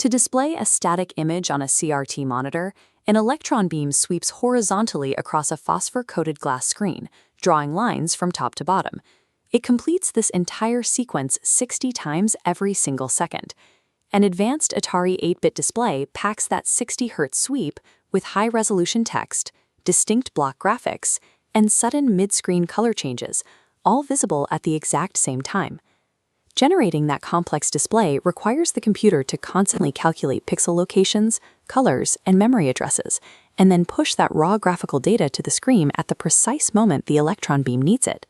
To display a static image on a CRT monitor, an electron beam sweeps horizontally across a phosphor-coated glass screen, drawing lines from top to bottom. It completes this entire sequence 60 times every single second. An advanced Atari 8-bit display packs that 60 Hz sweep with high-resolution text, distinct block graphics, and sudden mid-screen color changes, all visible at the exact same time. Generating that complex display requires the computer to constantly calculate pixel locations, colors, and memory addresses, and then push that raw graphical data to the screen at the precise moment the electron beam needs it.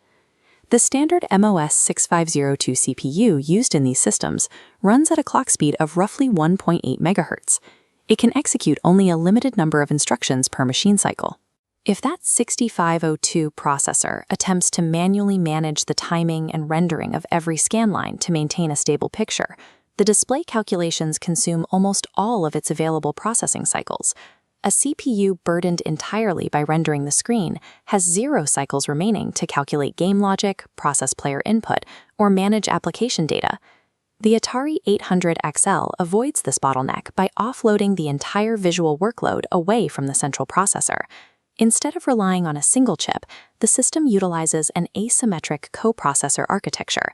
The standard MOS 6502 CPU used in these systems runs at a clock speed of roughly 1.8 MHz. It can execute only a limited number of instructions per machine cycle. If that 6502 processor attempts to manually manage the timing and rendering of every scan line to maintain a stable picture, the display calculations consume almost all of its available processing cycles. A CPU burdened entirely by rendering the screen has 0 cycles remaining to calculate game logic, process player input, or manage application data. The Atari 800XL avoids this bottleneck by offloading the entire visual workload away from the central processor. Instead of relying on a single chip, the system utilizes an asymmetric coprocessor architecture.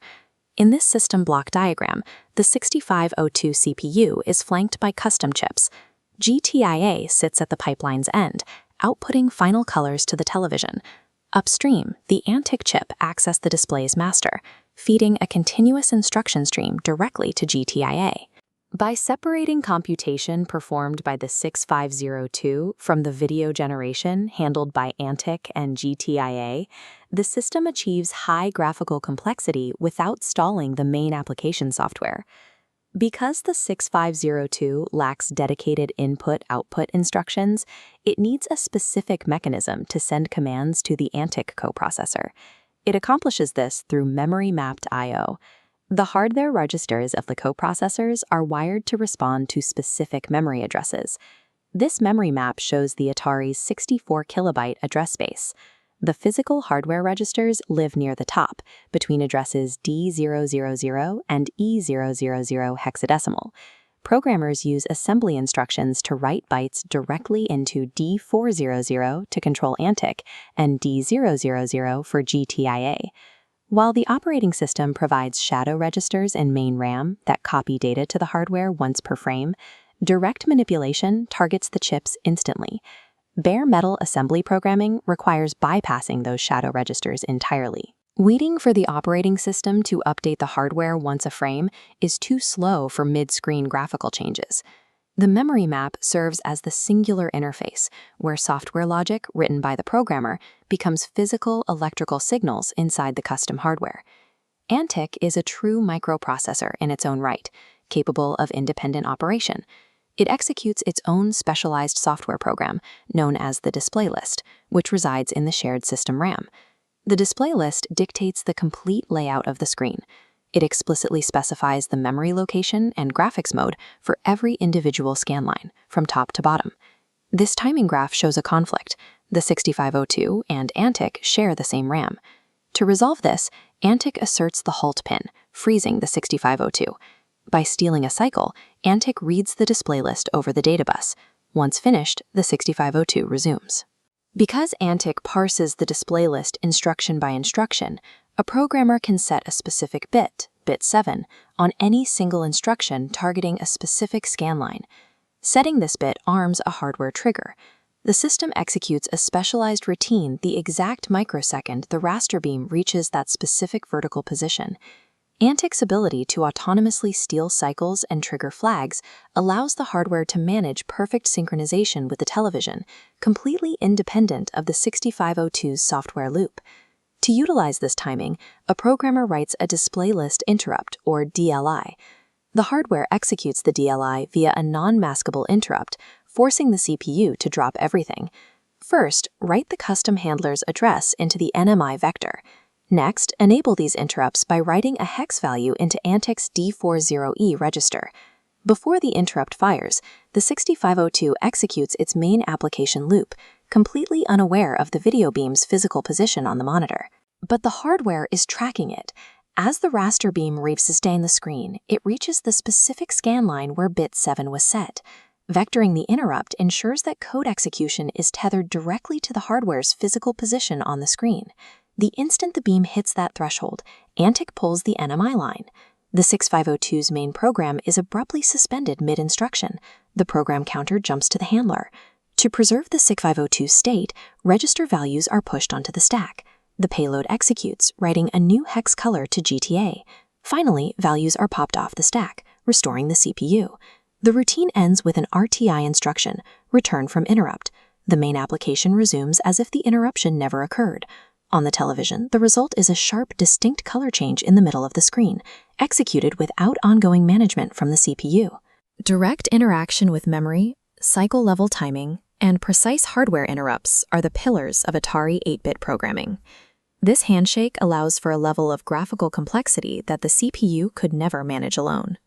In this system block diagram, the 6502 CPU is flanked by custom chips. GTIA sits at the pipeline's end, outputting final colors to the television. Upstream, the Antic chip acts as the display's master, feeding a continuous instruction stream directly to GTIA. By separating computation performed by the 6502 from the video generation handled by Antic and GTIA, the system achieves high graphical complexity without stalling the main application software. Because the 6502 lacks dedicated input-output instructions, it needs a specific mechanism to send commands to the Antic coprocessor. It accomplishes this through memory-mapped I/O. The hardware registers of the coprocessors are wired to respond to specific memory addresses. This memory map shows the Atari's 64 kilobyte address space. The physical hardware registers live near the top, between addresses D000 and E000 hexadecimal. Programmers use assembly instructions to write bytes directly into D400 to control Antic and D000 for GTIA. While the operating system provides shadow registers in main RAM that copy data to the hardware once per frame, direct manipulation targets the chips instantly. Bare metal assembly programming requires bypassing those shadow registers entirely. Waiting for the operating system to update the hardware once a frame is too slow for mid-screen graphical changes. The memory map serves as the singular interface, where software logic written by the programmer becomes physical electrical signals inside the custom hardware. Antic is a true microprocessor in its own right, capable of independent operation. It executes its own specialized software program, known as the display list, which resides in the shared system RAM. The display list dictates the complete layout of the screen. It explicitly specifies the memory location and graphics mode for every individual scan line, from top to bottom. This timing graph shows a conflict. The 6502 and Antic share the same RAM. To resolve this, Antic asserts the halt pin, freezing the 6502. By stealing a cycle, Antic reads the display list over the data bus. Once finished, the 6502 resumes. Because Antic parses the display list instruction by instruction, a programmer can set a specific bit, bit 7, on any single instruction targeting a specific scan line. Setting this bit arms a hardware trigger. The system executes a specialized routine the exact microsecond the raster beam reaches that specific vertical position. Antic's ability to autonomously steal cycles and trigger flags allows the hardware to manage perfect synchronization with the television, completely independent of the 6502's software loop. To utilize this timing, a programmer writes a display list interrupt, or DLI. The hardware executes the DLI via a non-maskable interrupt, forcing the CPU to drop everything. First, write the custom handler's address into the NMI vector. Next, enable these interrupts by writing a hex value into Antic's D40E register. Before the interrupt fires, the 6502 executes its main application loop, completely unaware of the video beam's physical position on the monitor. But the hardware is tracking it. As the raster beam reaps sustain the screen, it reaches the specific scan line where bit 7 was set. Vectoring the interrupt ensures that code execution is tethered directly to the hardware's physical position on the screen. The instant the beam hits that threshold, Antic pulls the NMI line. The 6502's main program is abruptly suspended mid-instruction. The program counter jumps to the handler. To preserve the 6502 state, register values are pushed onto the stack. The payload executes, writing a new hex color to GTA. Finally, values are popped off the stack, restoring the CPU. The routine ends with an RTI instruction, return from interrupt. The main application resumes as if the interruption never occurred. On the television, the result is a sharp, distinct color change in the middle of the screen, executed without ongoing management from the CPU. Direct interaction with memory, cycle-level timing, and precise hardware interrupts are the pillars of Atari 8-bit programming. This handshake allows for a level of graphical complexity that the CPU could never manage alone.